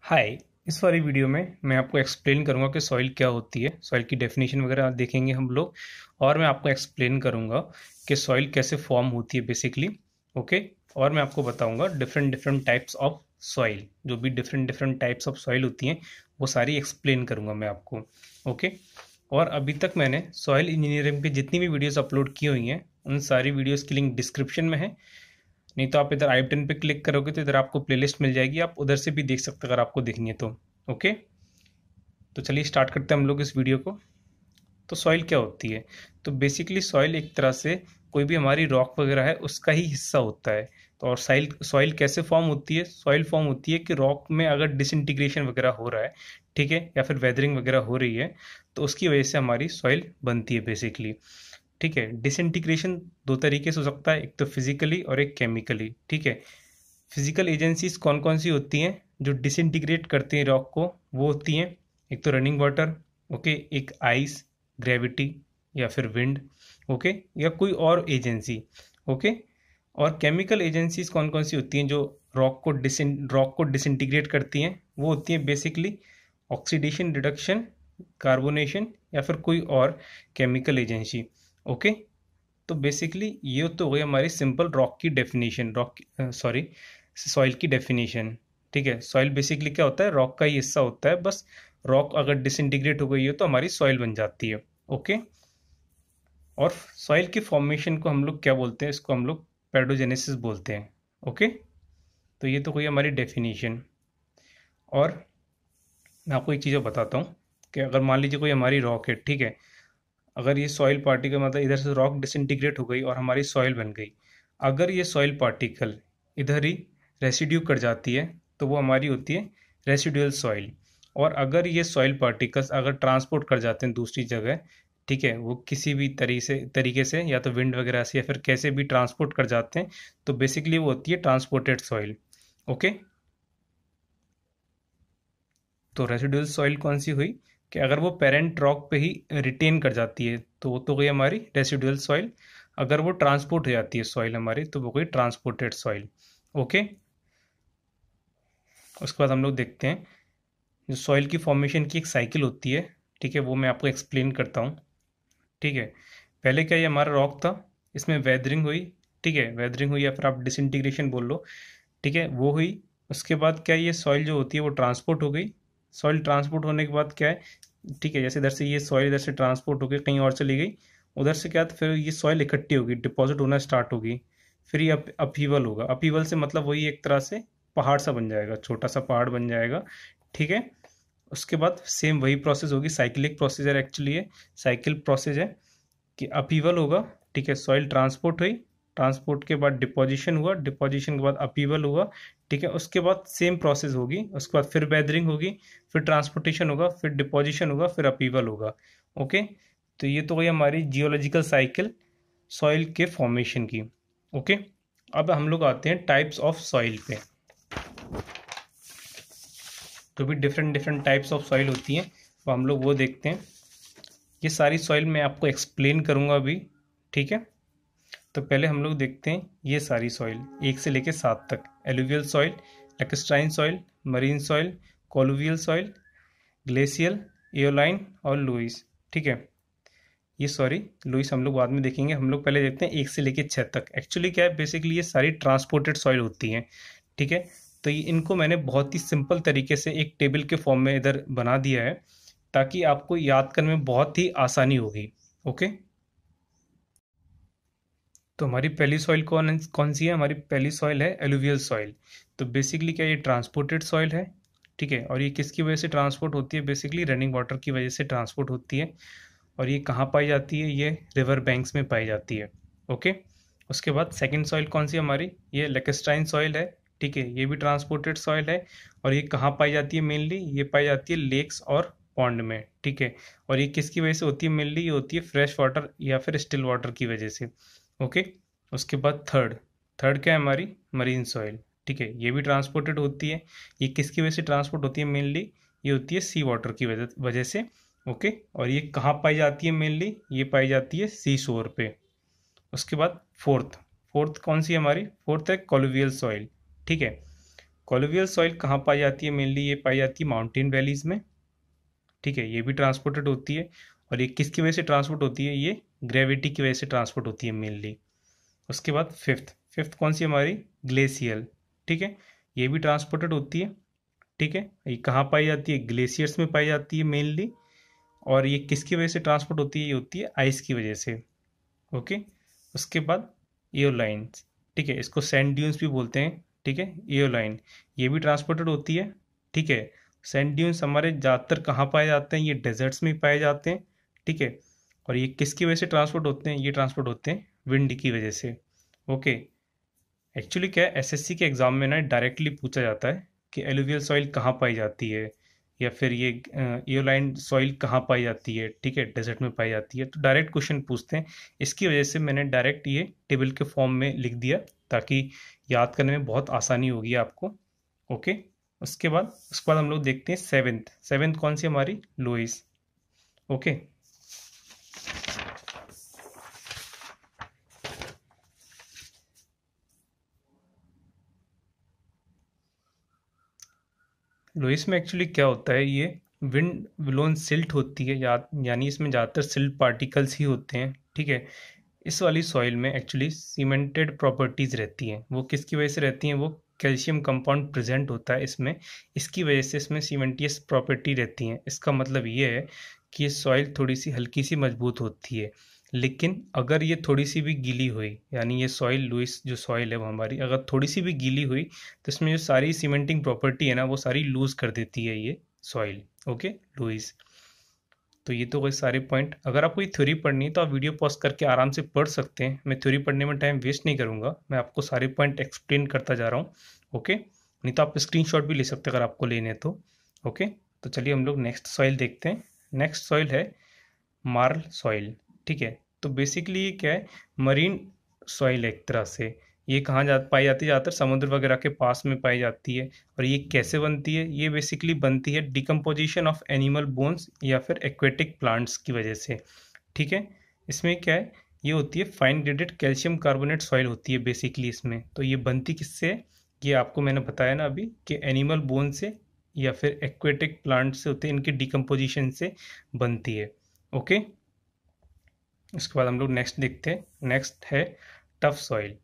हाय। इस वाली वीडियो में मैं आपको एक्सप्लेन करूंगा कि सॉइल क्या होती है। सॉइल की डेफिनेशन वगैरह देखेंगे हम लोग, और मैं आपको एक्सप्लेन करूंगा कि सॉइल कैसे फॉर्म होती है बेसिकली। ओके। और मैं आपको बताऊंगा different different types of soil, जो भी different different types of soil होती हैं वो सारी एक्सप्लेन करूंगा मैं आपको। ओके। और अभी तक मैंने सॉइल इंजीनियरिंग पे जितनी भी वीडियोस अपलोड की हुई हैं उन सारी वीडियोस की लिंक डिस्क्रिप्शन में है। नहीं तो आप इधर आई बटन पे क्लिक करोगे तो इधर आपको प्लेलिस्ट मिल जाएगी, आप उधर से भी देख सकते हैं अगर आपको देखनी है तो। ओके। तो चलिए स्टार्ट करते हैं हम लोग इस वीडियो को। तो सॉइल क्या होती है? तो बेसिकली सॉइल एक तरह से कोई भी हमारी रॉक वगैरह है उसका ही हिस्सा होता है। तो और सॉइल सॉइल कैसे फॉर्म होती है? सॉइल फॉर्म होती है कि रॉक में अगर डिसइंटीग्रेशन वगैरह हो रहा है, ठीक है, या फिर वेदरिंग वगैरह हो रही है, तो उसकी वजह से हमारी सॉइल बनती है बेसिकली। ठीक है। डिसइंटीग्रेशन दो तरीके से हो सकता है, एक तो फिजिकली और एक केमिकली। ठीक है। फिजिकल एजेंसीज कौन कौन सी होती हैं जो डिसइंटीग्रेट करती हैं रॉक को? वो होती हैं एक तो रनिंग वाटर, ओके, एक आइस, ग्रेविटी, या फिर विंड, ओके, या कोई और एजेंसी, ओके। और केमिकल एजेंसीज कौन कौन सी होती हैं जो रॉक को डिसइंटीग्रेट करती हैं? वो होती हैं बेसिकली ऑक्सीडेशन, रिडक्शन, कार्बोनेशन, या फिर कोई और केमिकल एजेंसी। ओके। तो बेसिकली ये तो हो गई हमारी सिंपल रॉक की डेफिनेशन, सॉरी, सॉइल की डेफिनेशन। ठीक है। सॉइल बेसिकली क्या होता है? रॉक का ही हिस्सा होता है बस। रॉक अगर डिसइंटीग्रेट हो गई है तो हमारी सॉइल बन जाती है। ओके। और सॉइल की फॉर्मेशन को हम लोग क्या बोलते हैं? इसको हम लोग पेडोजेनेसिस बोलते हैं। ओके। तो ये तो कोई हमारी डेफिनेशन। और मैं आपको एक चीज़ बताता हूँ कि अगर मान लीजिए कोई हमारी रॉक है, ठीक है, अगर ये सॉइल पार्टिकल मतलब इधर से रॉक डिसइंटीग्रेट हो गई और हमारी सॉइल बन गई, अगर ये सॉइल पार्टिकल इधर ही रेसिड्यू कर जाती है तो वो हमारी होती है रेसिडुअल सॉइल। और अगर ये सॉइल पार्टिकल्स अगर ट्रांसपोर्ट कर जाते हैं दूसरी जगह, ठीक है, वो किसी भी तरीके से या तो विंड वगैरह से या फिर कैसे भी ट्रांसपोर्ट कर जाते हैं, तो बेसिकली वो होती है ट्रांसपोर्टेड सॉइल। ओके। तो रेसिडुअल सॉइल कौन सी हुई? कि अगर वो पेरेंट रॉक पे ही रिटेन कर जाती है तो वो तो गई हमारी रेसिडुअल सॉइल। अगर वो ट्रांसपोर्ट हो जाती है सॉइल हमारी तो वो गई ट्रांसपोर्टेड सॉइल। ओके। उसके बाद हम लोग देखते हैं जो सॉइल की फॉर्मेशन की एक साइकिल होती है, ठीक है, वो मैं आपको एक्सप्लेन करता हूँ। ठीक है। पहले क्या, ये हमारा रॉक था, इसमें वेदरिंग हुई, ठीक है, वेदरिंग हुई या फिर आप डिसइंटीग्रेशन बोल लो, ठीक है, वो हुई। उसके बाद क्या, ये सॉइल जो होती है वो ट्रांसपोर्ट हो गई। सॉइल ट्रांसपोर्ट होने के बाद क्या है, ठीक है, जैसे इधर से ये सॉइल इधर से ट्रांसपोर्ट हो गई कहीं और चली गई, उधर से क्या, तो फिर ये सॉइल इकट्ठी होगी, डिपॉजिट होना स्टार्ट होगी। फिर ये अपहीवल होगा। अपहीवल से मतलब वही एक तरह से पहाड़ सा बन जाएगा, छोटा सा पहाड़ बन जाएगा। ठीक है। उसके बाद सेम वही प्रोसेस होगी, साइक्लिक प्रोसीजर एक्चुअली है, साइकिल प्रोसेस है कि अपीवल होगा, ठीक है, सॉइल ट्रांसपोर्ट हुई, ट्रांसपोर्ट के बाद डिपोजिशन हुआ, डिपोजिशन के बाद अपीवल हुआ, ठीक है, उसके बाद सेम प्रोसेस होगी, उसके बाद फिर वेदरिंग होगी, फिर ट्रांसपोर्टेशन होगा, फिर डिपोजिशन होगा, फिर अपीवल होगा। ओके। तो ये तो गई हमारी जियोलॉजिकल साइकिल सॉइल के फॉर्मेशन की। ओके। अब हम लोग आते हैं टाइप्स ऑफ सॉइल पे। तो भी different different types of soil होती हैं, तो हम लोग वो देखते हैं। ये सारी सॉइल मैं आपको एक्सप्लेन करूंगा अभी, ठीक है। तो पहले हम लोग देखते हैं ये सारी सॉइल 1 से लेकर 7 तक। Alluvial soil, lacustrine soil, marine soil, colluvial soil, glacial, aeolian और लुइस। ठीक है। ये सॉरी, लुइस हम लोग बाद में देखेंगे, हम लोग पहले देखते हैं 1 से लेकर 6 तक। एक्चुअली क्या है, बेसिकली ये सारी ट्रांसपोर्टेड सॉइल होती हैं। ठीक है। तो ये इनको मैंने बहुत ही सिंपल तरीके से एक टेबल के फॉर्म में इधर बना दिया है ताकि आपको याद करने में बहुत ही आसानी होगी। ओके। तो हमारी पहली सॉइल कौन कौन सी है? हमारी पहली सॉइल है एलुवियल सॉइल। तो बेसिकली क्या, ये ट्रांसपोर्टेड सॉइल है, ठीक है। और ये किसकी वजह से ट्रांसपोर्ट होती है? बेसिकली रनिंग वाटर की वजह से ट्रांसपोर्ट होती है। और ये कहाँ पाई जाती है? ये रिवर बैंक्स में पाई जाती है। ओके। उसके बाद सेकंड सॉइल कौन सी हमारी? ये लेकेस्ट्राइन सॉइल है, ठीक है, ये भी ट्रांसपोर्टेड सॉइल है। और ये कहाँ पाई जाती है? मेनली ये पाई जाती है लेक्स और पॉन्ड में, ठीक है। और ये किसकी वजह से होती है? मेनली ये होती है फ्रेश वाटर या फिर स्टिल वाटर की वजह से। ओके। उसके बाद थर्ड, थर्ड क्या है हमारी? मरीन सॉइल, ठीक है, ये भी ट्रांसपोर्टेड होती है। ये किसकी वजह से ट्रांसपोर्ट होती है? मेनली ये होती है सी वाटर की वजह से। ओके। और ये कहाँ पाई जाती है? मेनली ये पाई जाती है सी शोर पे। उसके बाद फोर्थ, फोर्थ कौन सी है हमारी? फोर्थ है कोलुवियल सॉइल, ठीक है। कॉलोवियल सॉइल कहाँ पाई जाती है? मेनली ये पाई जाती है माउंटेन वैलीज में, ठीक है। ये भी ट्रांसपोर्टेड होती है, और ये किसकी वजह से ट्रांसपोर्ट होती है? ये ग्रेविटी की वजह से ट्रांसपोर्ट होती है मेनली। उसके बाद फिफ्थ फिफ्थ कौन सी हमारी? ग्लेशियल, ठीक है। ये भी ट्रांसपोर्टेड होती है, ठीक है। ये कहाँ पाई जाती है? ग्लेशियर्स में पाई जाती है मेनली। और ये किसकी वजह से ट्रांसपोर्ट होती है? ये होती है आइस की वजह से, ओके। उसके बाद एओलाइंस, ठीक है, इसको सैंड ड्यून्स भी बोलते हैं, ठीक है। एओलाइन ये भी ट्रांसपोर्टेड होती है, ठीक है। सैंड ड्यून्स हमारे ज़्यादातर कहाँ पाए जाते हैं? ये डेजर्ट्स में पाए जाते हैं, ठीक है। और ये किसकी वजह से ट्रांसपोर्ट होते हैं? ये ट्रांसपोर्ट होते हैं विंड की वजह से, ओके। एक्चुअली क्या है, एसएससी के एग्जाम में ना डायरेक्टली पूछा जाता है कि एलुवियल सॉइल कहाँ पाई जाती है, या फिर ये एओलाइन सॉइल कहाँ पाई जाती है, ठीक है, डेजर्ट में पाई जाती है। तो डायरेक्ट क्वेश्चन पूछते हैं, इसकी वजह से मैंने डायरेक्ट ये टेबल के फॉर्म में लिख दिया, ताकि याद करने में बहुत आसानी होगी आपको, ओके। उसके बाद हम लोग देखते हैं सेवेंथ सेवेंथ कौन सी हमारी? Loess, okay. लोइस में एक्चुअली क्या होता है, ये विंड ब्लोन सिल्ट होती है, यानी इसमें ज़्यादातर सिल्ट पार्टिकल्स ही होते हैं, ठीक है। इस वाली सॉइल में एक्चुअली सीमेंटेड प्रॉपर्टीज़ रहती हैं। वो किसकी वजह से रहती हैं? वो कैल्शियम कंपाउंड प्रेजेंट होता है इसमें, इसकी वजह से इसमें सीमेंटियस प्रॉपर्टी रहती हैं। इसका मतलब ये है कि ये सॉइल थोड़ी सी हल्की सी मजबूत होती है। लेकिन अगर ये थोड़ी सी भी गीली हुई, यानी ये सॉइल लुइस जो सॉइल है वो हमारी अगर थोड़ी सी भी गीली हुई, तो इसमें जो सारी सीमेंटिंग प्रॉपर्टी है ना, वो सारी लूज कर देती है ये सॉइल, ओके, लुइस। तो ये तो कोई सारे पॉइंट, अगर आपको ये थ्योरी पढ़नी है तो आप वीडियो पॉज करके आराम से पढ़ सकते हैं। मैं थ्योरी पढ़ने में टाइम वेस्ट नहीं करूंगा, मैं आपको सारे पॉइंट एक्सप्लेन करता जा रहा हूँ, ओके। नहीं तो आप स्क्रीनशॉट भी ले सकते हैं अगर आपको लेने तो, ओके। तो चलिए हम लोग नेक्स्ट सॉइल देखते हैं। नेक्स्ट सॉइल है मार्ल सॉइल, ठीक है। तो बेसिकली ये क्या है? मरीन सॉइल है एक तरह से। ये कहाँ पाई जाती है? ज़्यादातर समुद्र वगैरह के पास में पाई जाती है। और ये कैसे बनती है? ये बेसिकली बनती है डिकम्पोजिशन ऑफ एनिमल बोन्स या फिर एक्वेटिक प्लांट्स की वजह से, ठीक है। इसमें क्या है, ये होती है fine graded calcium carbonate soil होती है बेसिकली इसमें। तो ये बनती किससे है? ये आपको मैंने बताया ना अभी कि एनिमल बोन से या फिर एक्वेटिक प्लांट से होते हैं, इनके डिकम्पोजिशन से बनती है, ओके। उसके बाद हम लोग नेक्स्ट देखते हैं। नेक्स्ट है टफ सॉइल।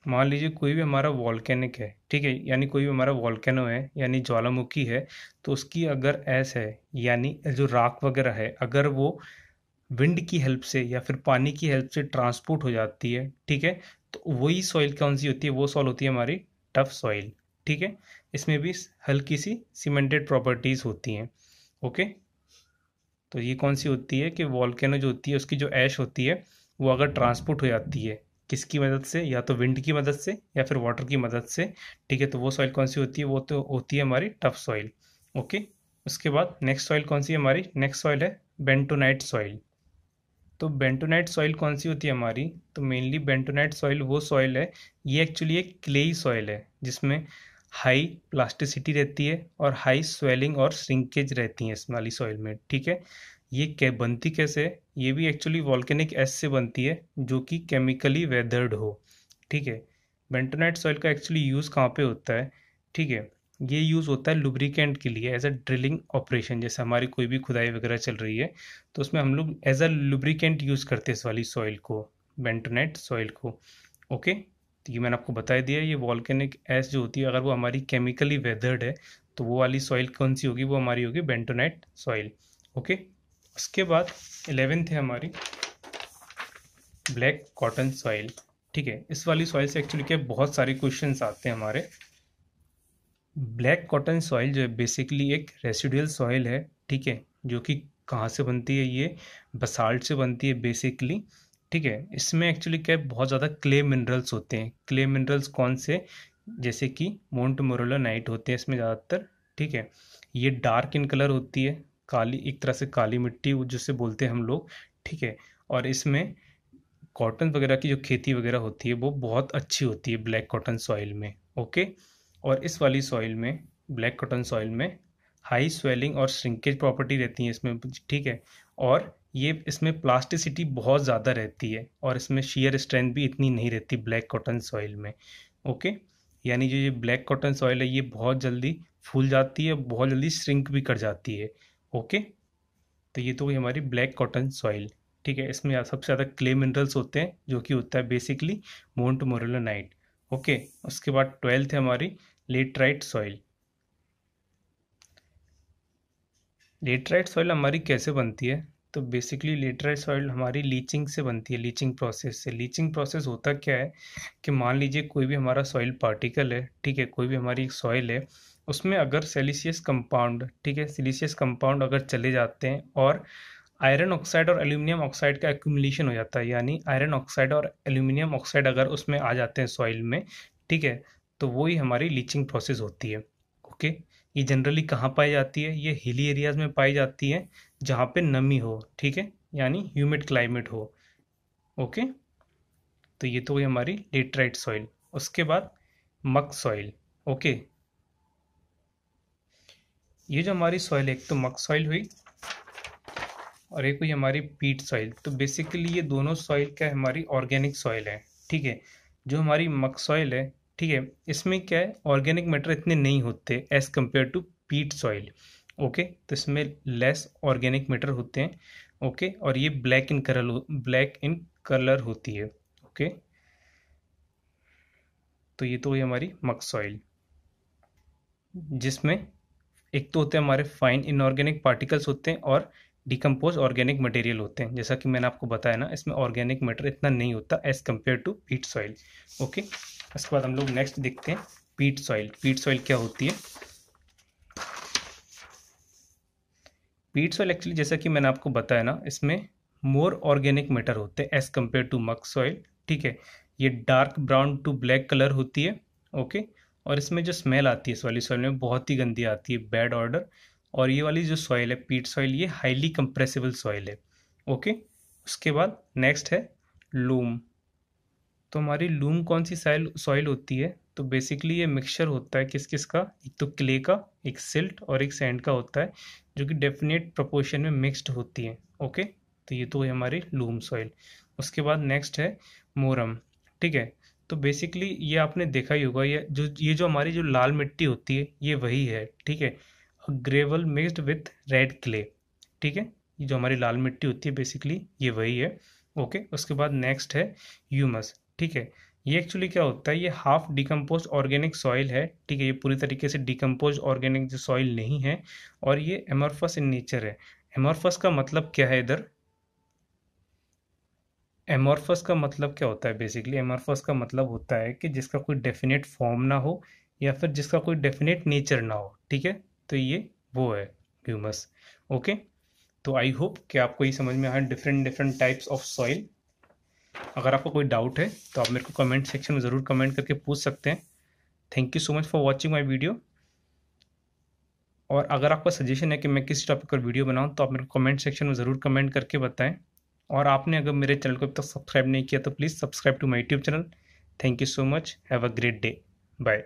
मान लीजिए कोई भी हमारा वॉल्केनिक है, ठीक है, यानी कोई भी हमारा वॉल्केनो है यानी ज्वालामुखी है, तो उसकी अगर ऐस है यानी जो राख वगैरह है, अगर वो विंड की हेल्प से या फिर पानी की हेल्प से ट्रांसपोर्ट हो जाती है, ठीक है, तो वही सॉइल कौन सी होती है? वो सॉइल होती है हमारी टफ सॉइल, ठीक है। इसमें भी हल्की सी सीमेंटेड प्रॉपर्टीज होती हैं, ओके। तो ये कौन सी होती है कि वॉल्केनो जो होती है उसकी जो ऐश होती है, वो अगर ट्रांसपोर्ट हो जाती है किसकी मदद से? या तो विंड की मदद से या फिर वाटर की मदद से, ठीक है। तो वो सॉइल कौन सी होती है? वो तो होती है हमारी टफ सॉइल, ओके। उसके बाद नेक्स्ट सॉइल कौन सी है हमारी? नेक्स्ट सॉइल है बेंटोनाइट सॉइल। तो बेंटोनाइट सॉइल कौन सी होती है हमारी? तो मेनली बेंटोनाइट सॉइल वो सॉइल है, ये एक्चुअली एक क्लेई सॉइल है जिसमें हाई प्लास्टिसिटी रहती है और हाई स्वेलिंग और श्रिंकेज रहती है इस वाली सॉइल में, ठीक है। ये क्या बनती कैसे है? ये भी एक्चुअली वॉल्केनिक एश से बनती है जो कि केमिकली वेदर्ड हो, ठीक है। बेंटोनाइट सॉइल का एक्चुअली यूज़ कहाँ पे होता है, ठीक है? ये यूज़ होता है लुब्रिकेंट के लिए, एज अ ड्रिलिंग ऑपरेशन। जैसे हमारी कोई भी खुदाई वगैरह चल रही है तो उसमें हम लोग एज अ लुब्रिकेंट यूज़ करते हैं इस वाली सॉइल को, बेंटोनाइट सॉइल को, ओके। तो ये मैंने आपको बता दिया। ये वॉल्केनिक एश जो होती है अगर वो हमारी केमिकली वेदर्ड है तो वो वाली सॉइल कौन सी होगी? वो हमारी होगी बेंटोनाइट सॉइल, ओके। उसके बाद 11th है हमारी ब्लैक कॉटन सॉइल, ठीक है। इस वाली सॉइल से एक्चुअली क्या बहुत सारे क्वेश्चंस आते हैं हमारे। ब्लैक कॉटन सॉइल जो है बेसिकली एक रेसिडुअल सॉइल है, ठीक है, जो कि कहाँ से बनती है? ये बसाल्ट से बनती है बेसिकली, ठीक है। इसमें एक्चुअली क्या है, बहुत ज़्यादा क्ले मिनरल्स होते हैं। क्ले मिनरल्स कौन से? जैसे कि मोन्ट मोरोलानाइट होते हैं इसमें ज़्यादातर, ठीक है। ये डार्क इन कलर होती है, काली, एक तरह से काली मिट्टी जिसे बोलते हैं हम लोग, ठीक है। और इसमें कॉटन वगैरह की जो खेती वगैरह होती है वो बहुत अच्छी होती है ब्लैक कॉटन सॉइल में, ओके। और इस वाली सॉइल में, ब्लैक कॉटन सॉइल में हाई स्वेलिंग और श्रिंकेज प्रॉपर्टी रहती है इसमें, ठीक है। और ये इसमें प्लास्टिसिटी बहुत ज़्यादा रहती है और इसमें शियर स्ट्रेंथ भी इतनी नहीं रहती ब्लैक कॉटन सॉइल में, ओके, यानी जो ये ब्लैक कॉटन सॉइल है ये बहुत जल्दी फूल जाती है, बहुत जल्दी श्रिंक भी कर जाती है। ओके, तो ये तो हुई हमारी ब्लैक कॉटन सॉइल। ठीक है, इसमें सबसे ज़्यादा क्ले मिनरल्स होते हैं जो कि होता है बेसिकली मोन्टमोरेलोनाइट। ओके, उसके बाद 12th है हमारी लेटराइट सॉइल। लेटराइट सॉइल हमारी कैसे बनती है? तो बेसिकली लेटराइट सॉइल हमारी लीचिंग से बनती है, लीचिंग प्रोसेस से। लीचिंग प्रोसेस होता क्या है कि मान लीजिए कोई भी हमारा सॉइल पार्टिकल है, ठीक है, कोई भी हमारी एक सॉइल है, उसमें अगर सिलिशियस कंपाउंड, ठीक है, सिलिशियस कंपाउंड अगर चले जाते हैं और आयरन ऑक्साइड और एल्यूमिनियम ऑक्साइड का एक्यूमुलेशन हो जाता है, यानी आयरन ऑक्साइड और एल्यूमिनियम ऑक्साइड अगर उसमें आ जाते हैं सॉइल में, ठीक है, तो वो ही हमारी लीचिंग प्रोसेस होती है। ओके, ये जनरली कहाँ पाई जाती है? ये हिली एरियाज में पाई जाती है जहाँ पे नमी हो, ठीक है, यानी ह्यूमिड क्लाइमेट हो। ओके, तो ये तो हुई हमारी लेटराइट सॉइल। उसके बाद मक सॉइल। ओके, ये जो हमारी सॉइल है, एक तो मक सॉइल हुई और एक हुई हमारी पीट सॉइल। तो बेसिकली ये दोनों सॉइल क्या है? हमारी ऑर्गेनिक सॉइल है। ठीक है, जो हमारी मक सॉइल है, ठीक है, इसमें क्या है, ऑर्गेनिक मैटर इतने नहीं होते एज कम्पेयर टू पीट सॉइल। ओके, तो इसमें लेस ऑर्गेनिक मैटर होते हैं। ओके, और ये ब्लैक इन कलर होती है। ओके, तो ये तो हुई हमारी मक सॉइल, जिसमें एक तो होते हैं हमारे फाइन इनऑर्गेनिक पार्टिकल्स होते हैं और डिकम्पोज ऑर्गेनिक मटेरियल होते हैं। जैसा कि मैंने आपको बताया ना, इसमें ऑर्गेनिक मैटर इतना नहीं होता एज कम्पेयर टू पीट सॉइल। ओके, उसके बाद हम लोग नेक्स्ट देखते हैं पीट सॉइल। पीट सॉइल क्या होती है? पीट सॉइल एक्चुअली जैसा कि मैंने आपको बताया ना, इसमें मोर ऑर्गेनिक मैटर होते हैं as compared to muck soil. ठीक है, ये dark brown to black colour होती है। ओके, और इसमें जो स्मेल आती है इस वाली सॉइल में बहुत ही गंदी आती है, बैड ऑर्डर। और ये वाली जो सॉइल है पीट सॉइल, ये हाईली कंप्रेसिबल सॉइल है। ओके, उसके बाद नेक्स्ट है लूम। तो हमारी लूम कौन सी सॉइल होती है? तो बेसिकली ये मिक्सचर होता है किस किस का, एक तो क्ले का, एक सिल्ट और एक सैंड का होता है, जो कि डेफिनेट प्रोपोर्शन में मिक्स्ड होती है। ओके, तो ये तो है हमारी लूम सॉइल। उसके बाद नेक्स्ट है मोरम। ठीक है, तो बेसिकली ये आपने देखा ही होगा, ये जो हमारी जो लाल मिट्टी होती है ये वही है। ठीक है, gravel mixed with red clay. ठीक है, ये जो हमारी लाल मिट्टी होती है बेसिकली ये वही है। ओके, उसके बाद नेक्स्ट है ह्यूमस। ठीक है, ये एक्चुअली क्या होता है, ये हाफ डिकम्पोज ऑर्गेनिक सॉइल है। ठीक है, ये पूरी तरीके से डिकम्पोज ऑर्गेनिक जो सॉइल नहीं है, और ये एमॉर्फस इन नेचर है। एमॉर्फस का मतलब क्या है इधर? एमॉर्फस का मतलब क्या होता है? बेसिकली एमॉर्फस का मतलब होता है कि जिसका कोई डेफिनेट फॉर्म ना हो या फिर जिसका कोई डेफिनेट नेचर ना हो। ठीक है, तो ये वो है ह्यूमस। ओके, तो आई होप कि आपको ये समझ में आया different different types of soil. अगर आपको कोई डाउट है तो आप मेरे को कमेंट सेक्शन में ज़रूर कमेंट करके पूछ सकते हैं। Thank you so much for watching my video. और अगर आपका सजेशन है कि मैं किस टॉपिक पर वीडियो बनाऊं तो आप मेरे को कमेंट सेक्शन में ज़रूर कमेंट करके बताएं। और आपने अगर मेरे चैनल को अब तक सब्सक्राइब नहीं किया तो please subscribe to my YouTube channel. Thank you so much, have a great day, bye.